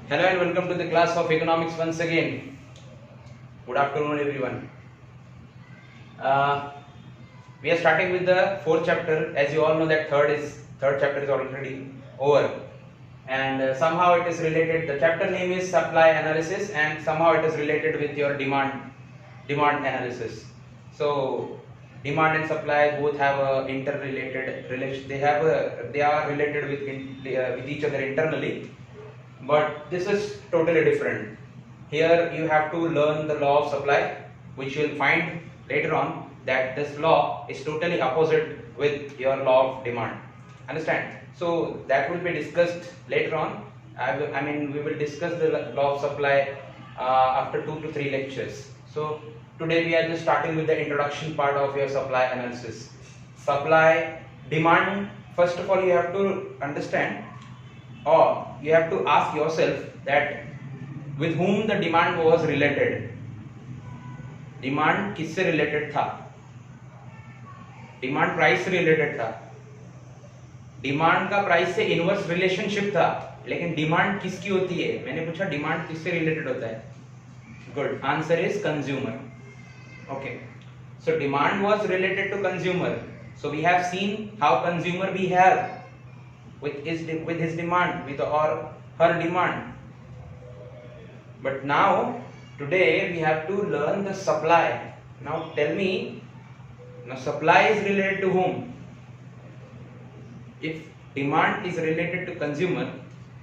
Hello and welcome to the class of economics once again. Good afternoon, everyone. Uh, we are starting with the fourth chapter. As you all know, that third chapter is already over, and somehow it is related. The chapter name is supply analysis, and somehow it is related with your demand analysis. So demand and supply both have a interrelated relation. They are related with each other internally, but this is totally different. Here you have to learn the law of supply, which you will find later on that this law is totally opposite with your law of demand. Understand? So that will be discussed later on. I mean, we will discuss the law of supply after 2 to 3 lectures. So today we are just starting with the introduction part of your supply analysis. Supply, demand. First of all, you have to understand, or you have to ask yourself that with whom the demand was related. Demand किससे related था? Demand price से related था. Demand का price से inverse relationship था, लेकिन demand किसकी होती है? मैंने पूछा डिमांड किससे रिलेटेड होता है. Good, answer is consumer. Okay, so demand was related to consumer. So we have seen how consumer behave with his demand, with or her demand. But now today we have to learn the supply. Now tell me, now supply is related to whom? If demand is related to consumer,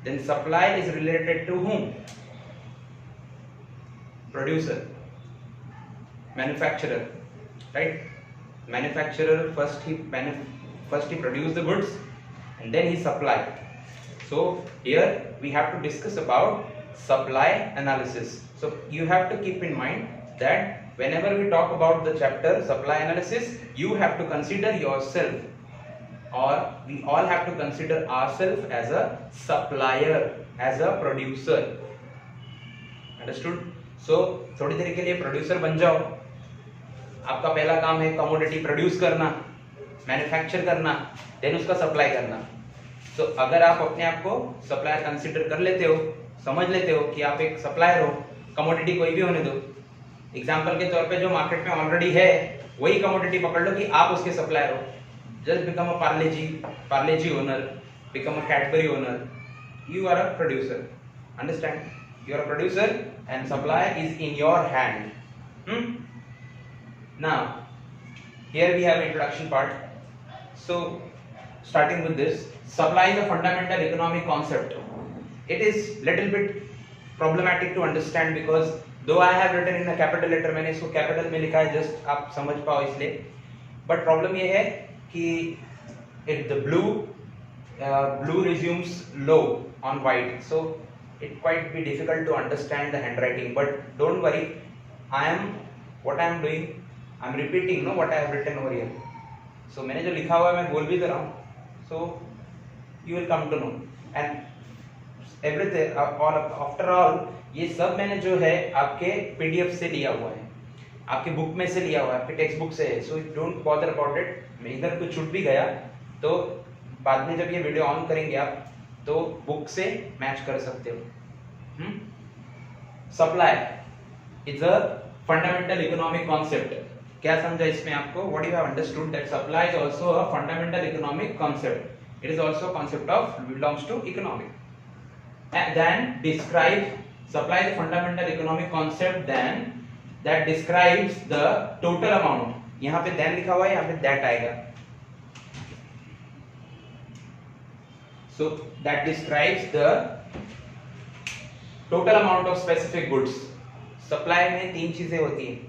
then supply is related to whom? Producer, manufacturer, right? Manufacturer first he produce the goods and then he supply. So here we have to discuss about supply analysis. So you have to keep in mind that whenever we talk about the chapter supply analysis, you have to consider yourself, or we all have to consider ourselves as a supplier, as a producer. Understood? So थोड़ी देर के लिए producer बन जाओ. आपका पहला काम है commodity produce करना, मैन्युफैक्चर करना, देन उसका सप्लाई करना. तो अगर आप अपने आप को सप्लायर कंसीडर कर लेते हो, समझ लेते हो कि आप एक सप्लायर हो, कमोडिटी कोई भी होने दो. एग्जांपल के तौर पे जो मार्केट में ऑलरेडी है वही कमोडिटी पकड़ लो कि आप उसके सप्लायर हो. Just become a Parle G owner, become a Cadbury owner. You are a producer. Understand? You are a producer and supply is in your hand. Now here we have introduction part. So starting with this, supply is a fundamental economic concept. It is little bit problematic to understand because though I have written in a capital letter, मैंने इसको capital में लिखा है just आप समझ पाओ इसलिए. But problem ये है कि if the blue resumes low on white, so it quite be difficult to understand the handwriting. But don't worry, what I am doing, I am repeating what I have written over here. So मैंने जो लिखा हुआ है मैं बोल भी कर रहा हूँ. So you will come to know. And everything, after all, ये सब मैंने जो है आपके PDF से लिया हुआ है, आपके बुक में से लिया हुआ है, आपके टेक्स्ट बुक से है. So don't bother about it. मैं इधर कुछ छूट भी गया तो बाद में जब ये वीडियो ऑन करेंगे आप तो बुक से मैच कर सकते हो. Supply is a fundamental economic concept. क्या समझा इसमें आपको? What you have understood that supply is also a fundamental economic concept. It is also a concept of belongs to economic. And then describe supply is a fundamental economic concept then that describes the total amount. यहाँ पे then लिखा हुआ है, यहाँ पे that आएगा. So that describes the total amount of specific goods. Supply में 3 चीजें होती हैं,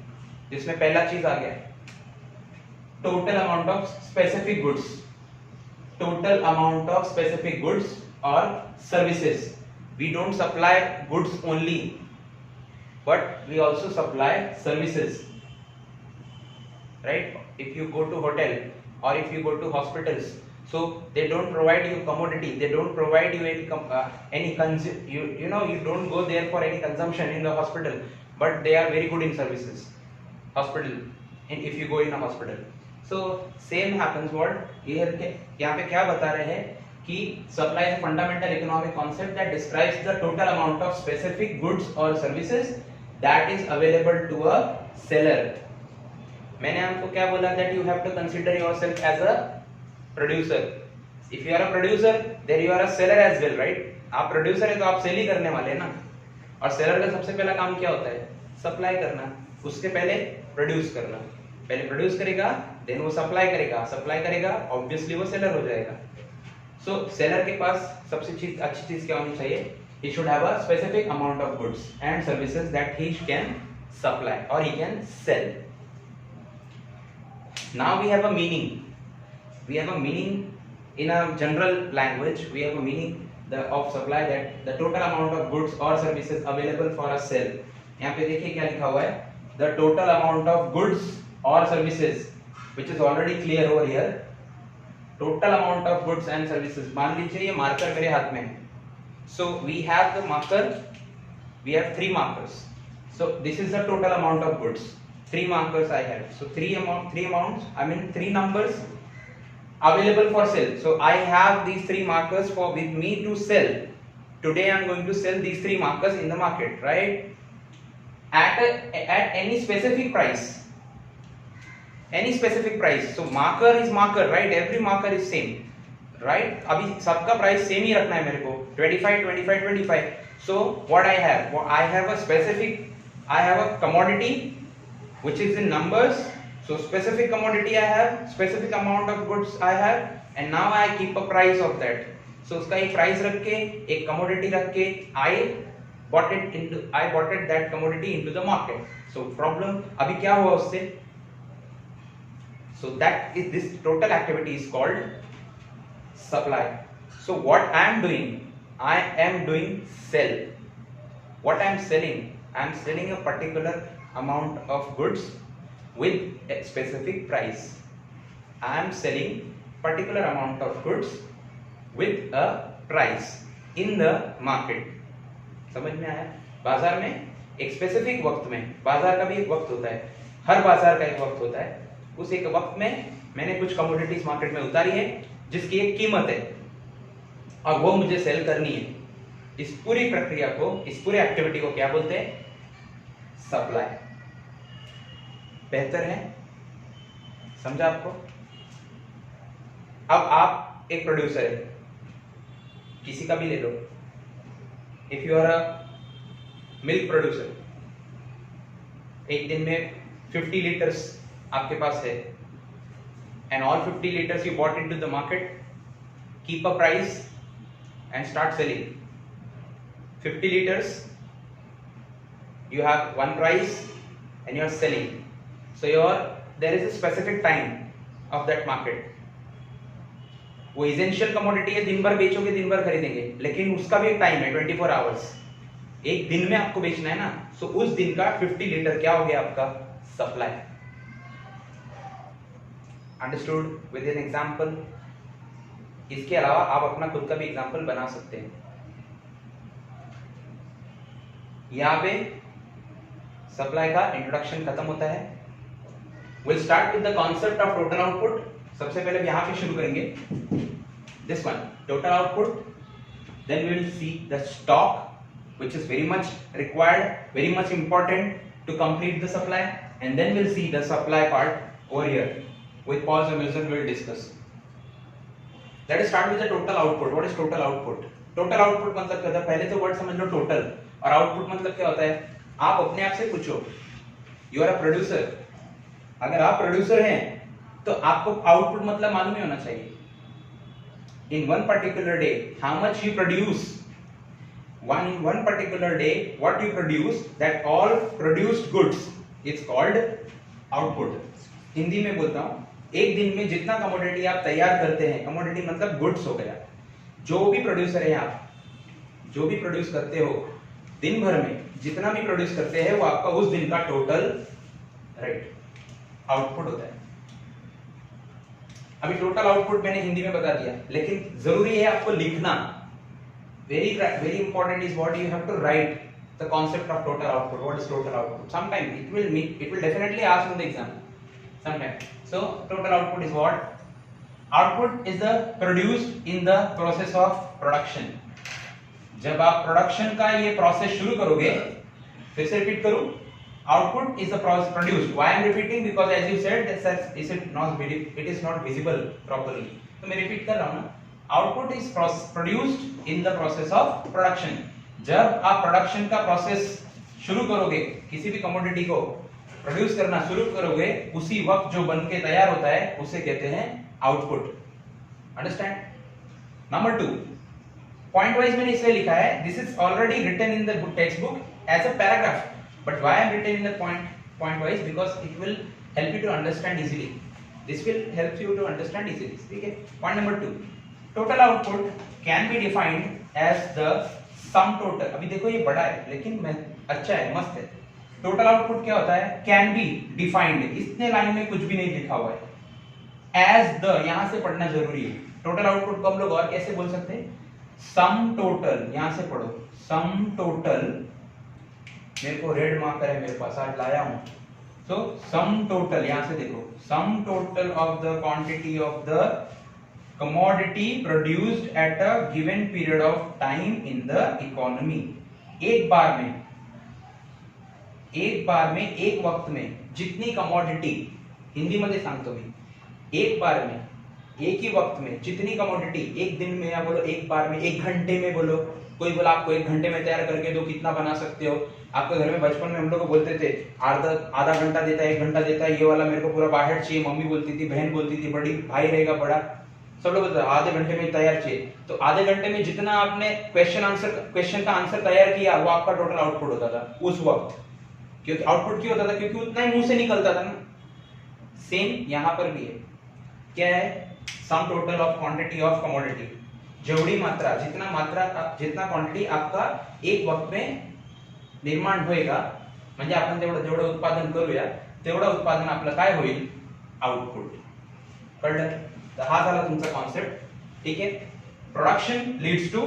जिसमें पहला चीज आ गया total amount of specific goods. Total amount of specific goods or services. We don't supply goods only, but we also supply services, right? If you go to hotel or if you go to hospitals, so they don't provide you commodity, they don't provide you you don't go there for any consumption in the hospital, but they are very good in services. Hospital, and if you go in a hospital, so same happens. what here यहाँ पे क्या बता रहे हैं कि supply is a fundamental economic concept that describes the total amount of specific goods or services that is available to a seller. मैंने आपको क्या बोला, that you have to consider yourself as a producer. If you are a producer, then you are a seller as well, right? आप producer है तो आप cell ही करने वाले हैं ना, और सेलर का सबसे पहला काम क्या होता है, सप्लाई करना, उसके पहले प्रोड्यूस करना, पहले प्रोड्यूस करेगा देन वो सप्लाई करेगा ऑब्वियसली वो सेलर हो जाएगा. सो सेलर के पास सबसे अच्छी चीज क्या होनी चाहिए, he should have a specific amount of goods and services that he can supply or he can sell. Now we have a meaning in a general language, we have a meaning of supply, that the total amount of goods or services available for a sale. यहाँ पे देखिए क्या लिखा हुआ है, the total amount of goods or services, which is already clear over here. Total amount of goods and services. मान लीजिए ये मार्कर मेरे हाथ में है. So we have the marker, we have 3 markers. So this is the total amount of goods. 3 markers I have. So 3 amounts, I mean 3 numbers available for sale. So I have these 3 markers with me to sell. Today I am going to sell these 3 markers in the market, right? At any specific price. So marker is marker, right? Every marker is same, right? अभी सबका price same ही रखना है मेरे को, 25. So what I have? I have a commodity which is in numbers. So specific commodity I have, specific amount of goods I have, and now I keep a price of that. So उसका एक price रख के, एक commodity रख के, I bought that commodity into the market. So problem अभी क्या हुआ उससे? So that is, this total activity is called supply. So what I am doing sell. What I am selling? I am selling a particular amount of goods with a specific price. I am selling particular amount of goods with a price in the market. समझ में आया? बाजार में एक specific वक्त में, बाजार का भी एक वक्त होता है, हर बाजार का एक वक्त होता है, उस एक वक्त में मैंने कुछ कमोडिटीज मार्केट में उतारी है जिसकी एक कीमत है और वो मुझे सेल करनी है. इस पूरी प्रक्रिया को, इस पूरे एक्टिविटी को क्या बोलते हैं? सप्लाई. बेहतर है? समझा आपको? अब आप एक प्रोड्यूसर है, किसी का भी ले लो. If you are a milk producer, एक दिन में 50 लीटर्स आपके पास है, and all 50 liters you bought into the market, keep a price and start selling. 50 liters you have one price and you are selling. So there is a specific time of that market. वो essential commodity है, दिन भर बेचोगे, दिन भर खरीदेंगे, लेकिन उसका भी एक टाइम है, 24 आवर्स. एक दिन में आपको बेचना है ना, सो उस दिन का 50 लीटर क्या हो गया आपका? Supply. Understood? With an example. इसके अलावा आप अपना खुद का भी एग्जांपल बना सकते हैं. यहाँ पे सप्लाई का इंट्रोडक्शन खत्म होता है. Will start with the concept of total output. सबसे पहले यहाँ पे शुरू करेंगे, this one, total output. Then we will see the stock, which is very much required, very much important to complete the supply, and then we'll see the supply part over here. With Paul's Amazon we'll discuss. Let us start with the total output. What is total output? Total output मतलब क्या होता है? पहले तो word समझ लो total, और output मतलब क्या होता है? आप अपने आप से पूछो, you are a producer. अगर आप प्रोड्यूसर हैं तो आपको आउटपुट मतलब मालूम ही होना चाहिए. In one particular day, how much you produce. In one particular day, what you produce, that all produced goods is called output. Hindi में बोलता हूँ, एक दिन में जितना कमोडिटी आप तैयार करते हैं, कमोडिटी मतलब गुड्स हो गया, जो भी प्रोड्यूसर है आप, जो भी प्रोड्यूस करते हो, दिन भर में जितना भी प्रोड्यूस करते हैं वो आपका उस दिन का टोटल राइट आउटपुट होता है. अभी टोटल आउटपुट मैंने हिंदी में बता दिया, लेकिन जरूरी है आपको लिखना. Very important is what you have to write the concept of total output. What is total output? Sometimes it will definitely ask in the exam. Sometimes. So total output is what? Output is the produced in the process of production. जब आप production का ये process शुरू करोगे, फिर से repeat करूं, output is the process produced. Why I am repeating? Because as you said that it is not visible properly. तो मैं रिपीट कर रहा हूँ ना, output is produced in the process of production. जब आप प्रोडक्शन का प्रोसेस शुरू करोगे, किसी भी कमोडिटी को प्रोड्यूस करना शुरू करोगे, उसी वक्त जो बन के तैयार होता है उसे कहते हैं output. Understand? Number 2, point wise मैंने इसलिए लिखा है, this is already written in the text book as a paragraph, but why I am written in the point wise? Because it will help you to understand easily. This will help you to understand easily. ठीक है? Point number 2, total output can be defined as the sum total. अभी देखो ये बड़ा है लेकिन मैं अच्छा है, मस्त है। टोटल आउटपुट क्या होता है? कैन बी डिफाइंड, इतने लाइन में कुछ भी नहीं लिखा हुआ है। एज द, यहां से पढ़ना जरूरी है। टोटल आउटपुट को हम लोग और कैसे बोल सकते हैं? सम टोटल, यहां से पढ़ो, सम टोटल। मेरे को रेड मार्कर है मेरे पास, आज लाया हूं। सो सम टोटल, यहां से देखो, sum total of the quantity of the commodity produced at a given period of time in the economy. एक बार में, एक वक्त में जितनी कमोडिटी, हिंदी मध्ये सांगतो मी, एक बार में, एक ही वक्त में जितनी कमोडिटी, एक दिन में, या बोलो एक बार में, एक घंटे में बोलो, कोई बोला आपको एक घंटे में तैयार करके दो, कितना बना सकते हो? आपके घर में बचपन में हम लोग को बोलते थे आधा घंटा देता है, 1 घंटा देता है, ये वाला मेरे को पूरा बाहर चाहिए, मम्मी बोलती थी, बहन बोलती थी, बड़ी भाई रहेगा बड़ा, सब लोग बोलते आधे घंटे में तैयार चाहिए। तो आधे घंटे में जितना आपने क्वेश्चन का आंसर तैयार किया, वो आपका टोटल आउटपुट होता था उस वक्त। क्योंकि आउटपुट क्यों होता था? क्योंकि उतना ही मुंह से निकलता था ना। सेम यहां पर भी है, क्या है? Sum total of quantity of commodity, जेवढी मात्रा, जितना क्वांटिटी आपका एक वक्त में निर्माण होएगा, म्हणजे आपण जेवढं उत्पादन करूया तेवढं उत्पादन आपलं काय होईल? आउटपुट। कळलं? तर हा झाला तुमचा कॉन्सेप्ट। ठीक है? Production leads to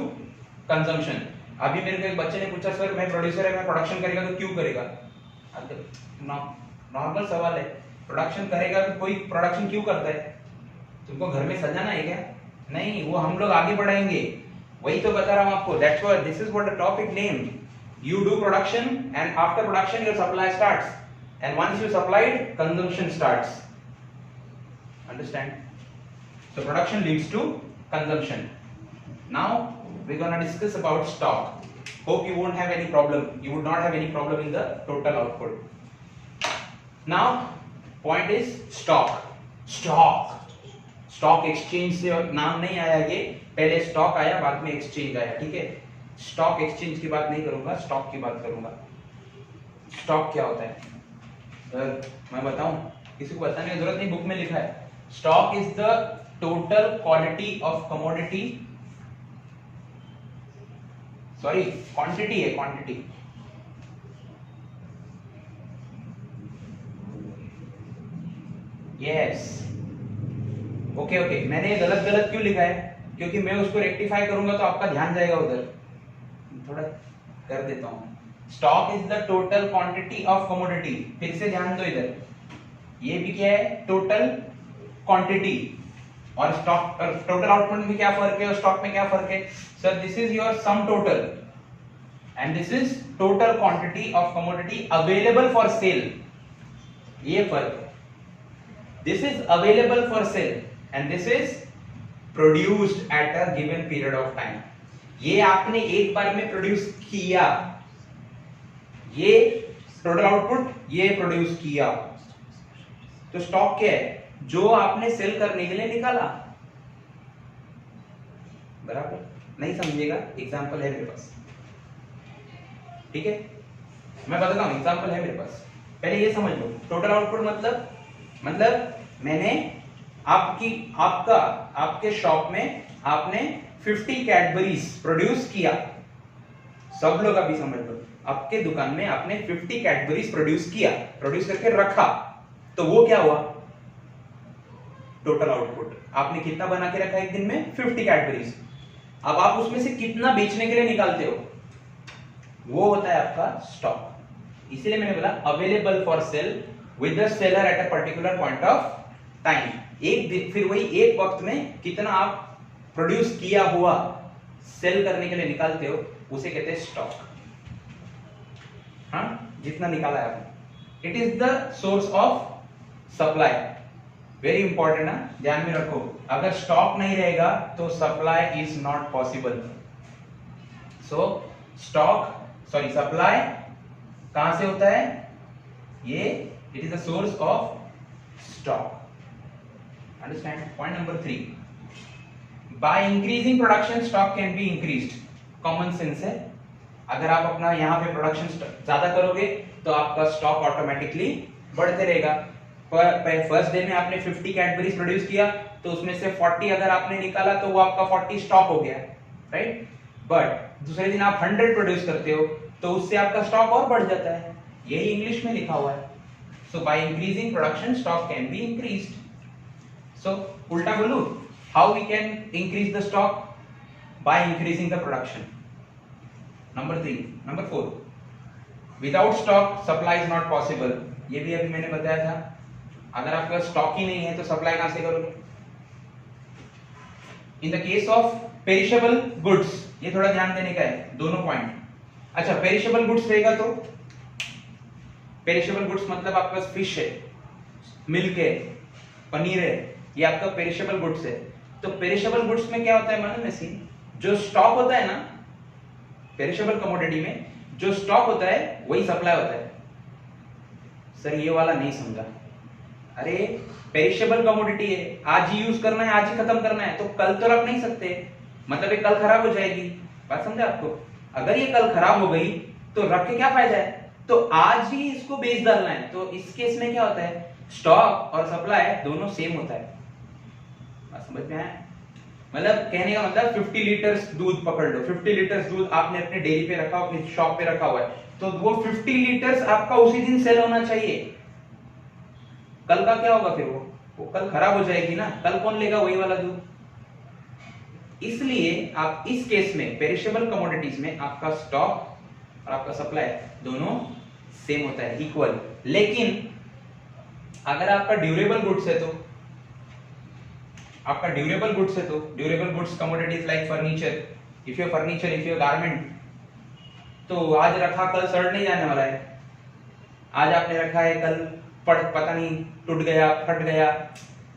consumption. अभी मेरे को एक बच्चे ने पूछा, सर मैं प्रोड्यूसर है, मैं प्रोडक्शन करेगा तो क्यों करेगा? नॉर्मल सवाल है, प्रोडक्शन करेगा तो कोई प्रोडक्शन क्यों करता है? तुमको घर में सजाना है क्या? नहीं, वो हम लोग आगे बढ़ाएंगे, वही तो बता रहा हूं आपको। That's why this is what the topic name. You do production, and after production your supply starts, and once you supplied, consumption starts. Understand? So production leads to consumption. Now we're gonna discuss about stock. Hope you won't have any problem. You would not have any problem in the total output. Now point is stock exchange से नाम नहीं आया, ये पहले stock आया, बाद में exchange आया। ठीक है? स्टॉक एक्सचेंज की बात नहीं करूंगा, स्टॉक की बात करूंगा। स्टॉक क्या होता है? मैं बताऊं? किसी को बताने की जरूरत नहीं, बुक में लिखा है। Stock is the total quality of commodity, sorry quantity है, क्वांटिटी। यस, ओके, मैंने ये गलत क्यों लिखा है? क्योंकि मैं उसको रेक्टिफाई करूंगा तो आपका ध्यान जाएगा उधर, थोड़ा कर देता हूं। Stock is the total quantity of commodity. फिर से ध्यान दो इधर, ये भी क्या है? Total quantity. और स्टॉक और टोटल आउटपुट में क्या फर्क है और स्टॉक में क्या फर्क है? Sir this is your sum total and this is total quantity of commodity available for sale. ये फर्क है। This is available for sale and this is produced at a given period of time. ये आपने एक बार में produce किया, ये total output, ये प्रोड्यूस किया। तो स्टॉक क्या है? जो आपने सेल करने के लिए निकाला। बराबर? नहीं समझिएगा, एग्जांपल है मेरे पास। ठीक है? मैं बताता हूं, एग्जांपल है मेरे पास। पहले ये समझ लो, टोटल आउटपुट मतलब मैंने आपके शॉप में आपने 50 कैडबरीज प्रोड्यूस किया। सब लोग अभी समझ लो, आपके दुकान में आपने 50 कैडबरीज प्रोड्यूस किया, प्रोड्यूस करके रखा, तो वो क्या हुआ? Total output. आपने कितना बना के रखा एक दिन में? 50 कैडबरीज। अब आप उसमें से कितना बेचने के लिए निकालते हो, वो होता है आपका स्टॉक। इसलिए मैंने बोला available for sale with the seller at a particular point of time. फिर वही एक वक्त में कितना आप प्रोड्यूस किया हुआ सेल करने के लिए निकालते हो उसे कहते हैं स्टॉक। हाँ, जितना निकाला है आपने, it is the source of supply. Very important है, ध्यान में रखो, अगर स्टॉक नहीं रहेगा तो supply is not possible. So supply कहां से होता है, ये it is the source of stock. Understand? Point number 3, bye increasing production stock can be increased. Common sense है, अगर आप अपना यहाँ पे प्रोडक्शन ज्यादा करोगे तो आपका स्टॉक ऑटोमेटिकली बढ़ते रहेगा। फर्स्ट डे में आपने 50 कैडबरीज प्रोड्यूस किया तो उसमें से 40 अगर आपने निकाला तो वो आपका 40 स्टॉक हो गया, राइट। बट दूसरे दिन आप 100 प्रोड्यूस करते हो तो उससे आपका स्टॉक और बढ़ जाता है, यही इंग्लिश में लिखा हुआ है। So by increasing production stock can be increased. So उल्टा बोलूं, how we can increase the stock? By increasing the production. Number 3, number 4, without stock supply is not possible. ये भी अभी मैंने बताया था, अगर आपका स्टॉक ही नहीं है तो सप्लाई कहां से करोगे? In the case of perishable goods, ये थोड़ा ध्यान देने का है, दोनों पॉइंट। अच्छा, पेरिशेबल गुड्स रहेगा तो पेरिशेबल गुड्स मतलब आपका फिश है, मिल्क है, पनीर है, ये आपका पेरिशेबल गुड्स है। तो पेरिशेबल गुड्स में क्या होता है मालूम है सीन? जो स्टॉक होता है ना पेरिशेबल कमोडिटी में, जो स्टॉक होता है वही सप्लाई होता है। सर ये वाला नहीं समझा। अरे पेरिशेबल कमोडिटी है, आज ही यूज करना है, आज ही खत्म करना है, तो कल तो रख नहीं सकते, मतलब ये कल खराब हो जाएगी। बात समझे आपको? अगर ये कल खराब हो गई तो रख के क्या फायदा है, तो आज ही इसको बेच डालना है। तो इस केस में क्या होता है, स्टॉक और सप्लाई दोनों सेम होता है। बात समझ में आया? मतलब कहने का मतलब 50 लीटर्स दूध पकड़ लो, 50 लीटर्स दूध आपने अपने डेयरी पे रखा, अपनी शॉप पे रखा हुआ है, तो वो 50 लीटर्स आपका उसी दिन सेल होना चाहिए। कल का क्या होगा फिर? वो कल खराब हो जाएगी ना, कल कौन लेगा वही वाला दूध? इसलिए आप इस केस में पेरिशेबल कमोडिटीज में आपका स्टॉक और आपका सप्लाई दोनों सेम होता है, इक्वल। लेकिन अगर आपका ड्यूरेबल गुड्स है तो durable goods commodities like furniture, if your furniture, if your garment, तो आज रखा कल सड़ नहीं जाने वाला है। आज आपने रखा है, कल पता नहीं टूट गया, फट गया,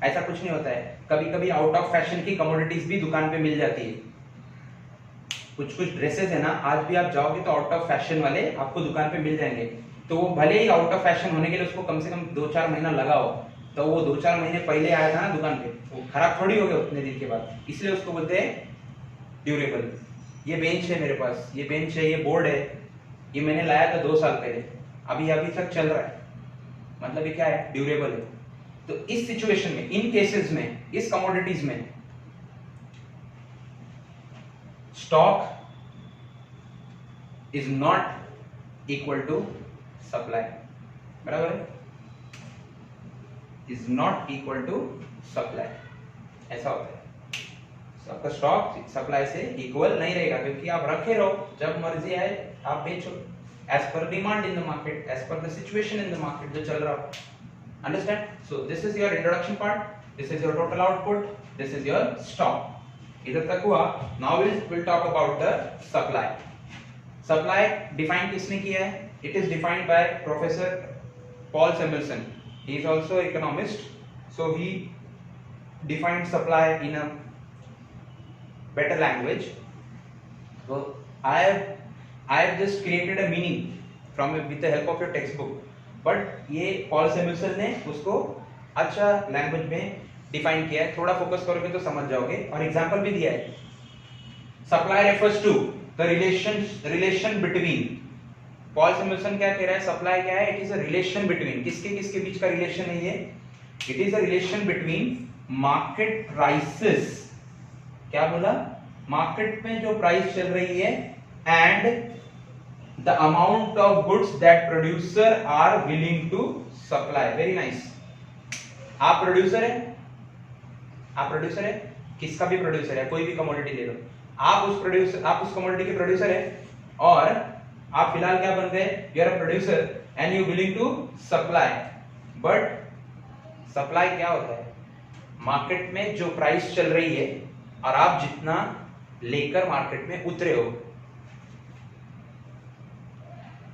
ऐसा कुछ नहीं होता है। कभी कभी आउट ऑफ फैशन की कमोडिटीज भी दुकान पे मिल जाती है। कुछ ड्रेसेस है ना, आज भी आप जाओगे तो आउट ऑफ फैशन वाले आपको दुकान पे मिल जाएंगे। तो वो भले ही आउट ऑफ फैशन होने के लिए उसको कम से कम 2-4 महीना लगा हो, तो वो 2-4 महीने पहले आया था ना दुकान पे, वो खराब थोड़ी हो गया उतने दिन के बाद, इसलिए उसको बोलते हैं ड्यूरेबल। ये बेंच है मेरे पास, ये बेंच है, ये बोर्ड है, ये मैंने लाया था 2 साल पहले, अभी तक चल रहा है, मतलब ये क्या है, ड्यूरेबल है। तो इस सिचुएशन में, इन केसेस में, इस कमोडिटीज में stock is not equal to supply, बराबर है, is not equal to supply, ऐसा होता है। आपका स्टॉक सप्लाई से इक्वल नहीं रहेगा, क्योंकि आप रखे रहो, जब मर्जी आए आप बेचो, as per demand in the market, as per the situation in the market जो चल रहा हो। Understand? So this is your introduction part, this is your total output, this is your stock. इधर तक हुआ। Now we'll talk about the supply. Supply define किसने किया है? It is defined by Professor Paul Samuelson. He is also economist, so he defined supply in a better language. So I have just created a meaning from with the help of your textbook, but ये Paul सैमुएल्सन ने उसको अच्छा language में define किया है। थोड़ा focus करोगे तो समझ जाओगे, और एग्जांपल भी दिया है। Supply refers to the relation between, Paul Samuelson क्या कह रहा है, सप्लाई क्या है, it is a relation between, किसके बीच का रिलेशन है ये, it is a relation between market prices, क्या बोला, मार्केट में जो प्राइस चल रही है, and the amount of goods that producer are willing to supply. Very nice. आप प्रोड्यूसर है, किसका भी प्रोड्यूसर है, कोई भी कमोडिटी ले लो, आप उस कमोडिटी के प्रोड्यूसर है, और आप फिलहाल क्या बन गए, you are a producer and you willing to supply. But supply क्या होता है, मार्केट में जो प्राइस चल रही है और आप जितना लेकर मार्केट में उतरे हो।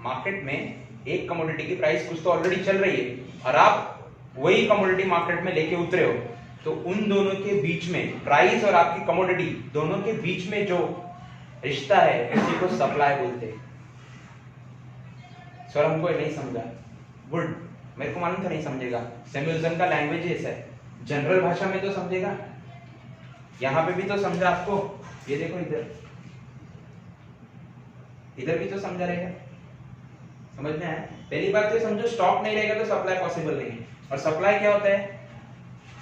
मार्केट में एक कमोडिटी की प्राइस कुछ तो ऑलरेडी चल रही है और आप वही कमोडिटी मार्केट में लेके उतरे हो, तो उन दोनों के बीच में, प्राइस और आपकी कमोडिटी दोनों के बीच में जो रिश्ता है उसी को सप्लाई बोलते हैं। सर हमको नहीं समझा, गुड, मेरे को मालूम था नहीं समझेगा। सैमुअल्सन का लैंग्वेज ऐसा है, जनरल भाषा में तो समझेगा, यहाँ पे भी तो समझा आपको। ये देखो इधर, इधर भी तो समझा रहेगा, समझ में आया। पहली बात तो समझो, स्टॉक नहीं रहेगा तो सप्लाई पॉसिबल नहीं है। और सप्लाई क्या होता है,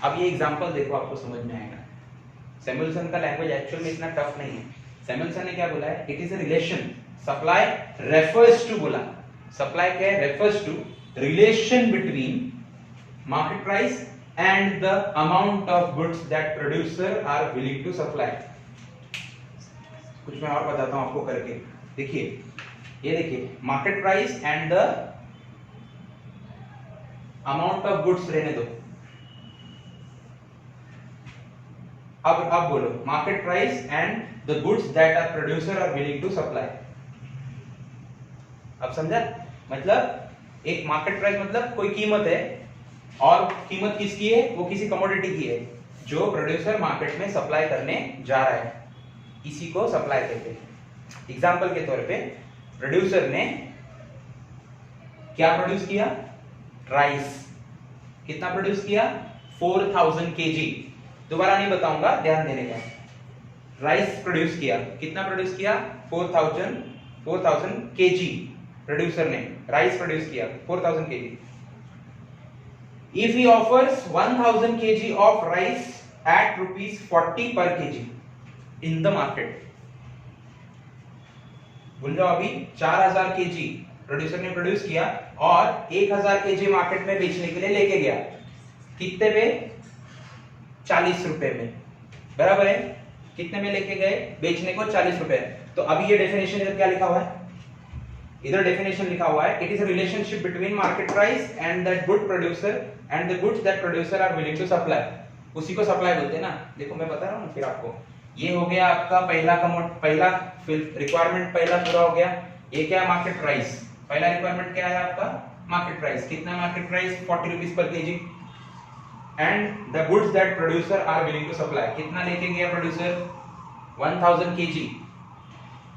अब ये एग्जांपल देखो, आपको समझ में आएगा। सैमुअल्सन का लैंग्वेज एक्चुअल में इतना टफ नहीं है। सैमुअल्सन ने क्या बोला है, it is a relation, supply refers to, बोला सप्लाई क्या है, refers to relation between market price and the amount of goods that producer are willing to supply. कुछ मैं और बताता हूं आपको करके, देखिए ये देखिए, market price and the amount of goods रहने दो। अब बोलो, market price and the goods that are producer are willing to supply. अब समझा, मतलब एक मार्केट प्राइस मतलब कोई कीमत है, और कीमत किसकी है, वो किसी कमोडिटी की है जो प्रोड्यूसर मार्केट में सप्लाई करने जा रहा है, इसी को सप्लाई कहते हैं। एग्जांपल के तौर पे प्रोड्यूसर ने क्या प्रोड्यूस किया, राइस। कितना प्रोड्यूस किया, 4000 केजी। दोबारा नहीं बताऊंगा, ध्यान देने का। राइस प्रोड्यूस किया, कितना प्रोड्यूस किया, 4000 केजी। प्रोड्यूसर ने राइस प्रोड्यूस किया 4000 KG. If he offers 1000 kg of rice at ₹40 per kg in the market, बोल जाओ अभी 4000 केजी प्रोड्यूसर ने प्रोड्यूस किया और 1000 केजी मार्केट में बेचने के लिए लेके गया, कितने पे, 40 रुपए में, बराबर है। कितने में लेके गए, बेचने को 40 रुपए। तो अभी ये डेफिनेशन इधर क्या लिखा हुआ है, इधर डेफिनेशन लिखा हुआ है, it is a relationship between market price and that good producer and the goods that producer are willing to supply. उसी को सप्लाई बोलते हैं ना। देखो मैं बता रहा हूँ फिर आपको, ये हो गया आपका पहला रिक्वायरमेंट, पहला पूरा हो गया। ये क्या है, मार्केट प्राइस। पहला रिक्वायरमेंट क्या है आपका, मार्केट प्राइस। कितना market price, 40 rupees per KG. And the goods that producer are willing to supply, कितना लेके गया प्रोड्यूसर, 1000 केजी।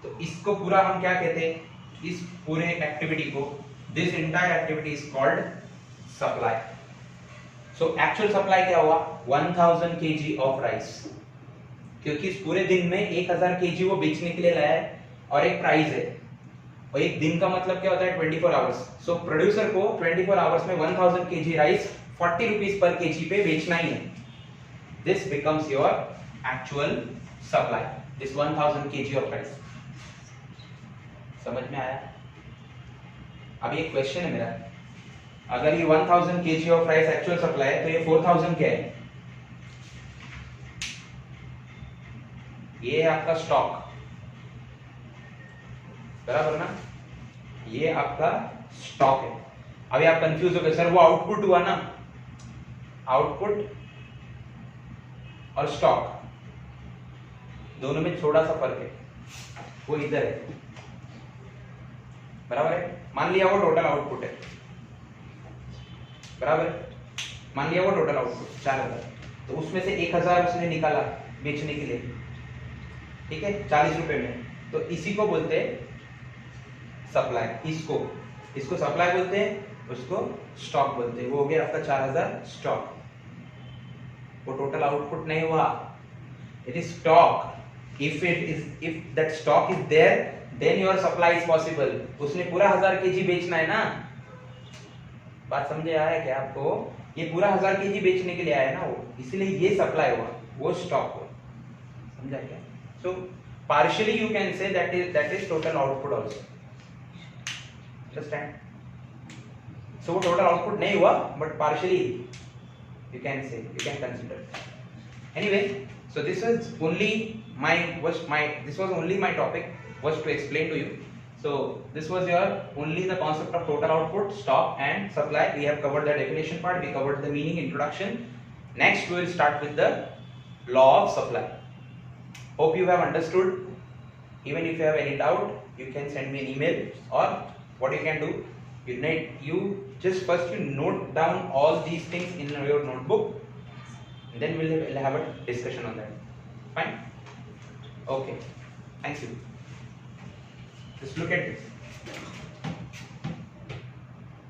तो इसको पूरा हम क्या कहते हैं, इस पूरे एक्टिविटी को, this entire activity is called supply. So actual supply क्या हुआ, 1000 केजी ऑफ राइस, क्योंकि इस पूरे दिन में 1000 केजी वो बेचने के लिए लाया है और एक प्राइस है, और एक दिन का मतलब क्या होता है, 24 आवर्स। सो प्रोड्यूसर को 24 आवर्स में 1000 KG rice 40 rupees per KG पे बेचना ही है। This becomes your actual supply, this 1000 KG of rice. समझ में आया। अब एक क्वेश्चन है मेरा, अगर ये 1000 KG of rice actual supply है, तो ये 4000 क्या है, ये आपका स्टॉक, बराबर ना, ये आपका स्टॉक है। अभी आप कंफ्यूज हो गए, सर वो आउटपुट हुआ ना, आउटपुट और स्टॉक दोनों में थोड़ा सा फर्क है, वो इधर है, बराबर है। मान लिया वो टोटल आउटपुट है, बराबर, मान लिया वो टोटल आउटपुट 4000, तो उसमें से 1000 उसने निकाला बेचने के लिए, ठीक है, 40 रुपए में। तो इसी को बोलते हैं सप्लाई, इसको सप्लाई बोलते हैं, उसको स्टॉक बोलते हैं। वो हो गया आपका 4000 स्टॉक। वो टोटल आउटपुट नहीं हुआ, it is stock. If that stock is there, then your supply is possible. उसने पूरा 1000 केजी बेचना है ना, बात समझे आया क्या आपको, ये पूरा 1000 केजी बेचने के लिए आया ना वो, इसलिए ये सप्लाई हुआ, वो स्टॉक हुआ, समझा क्या। So partially you can say that is total output also, understand. So वो टोटल आउटपुट नहीं हुआ, but partially you can say, you can consider. Anyway, so this was only my topic was to explain to you. So this was your only the concept of total output, stock and supply. We have covered the definition part, we covered the meaning, introduction. Next we will start with the law of supply. Hope you have understood. Even if you have any doubt, you can send me an email, or what you can do, you just first you note down all these things in your notebook, and then we'll have a discussion on that. Fine? Okay. Thank you. Just look at this.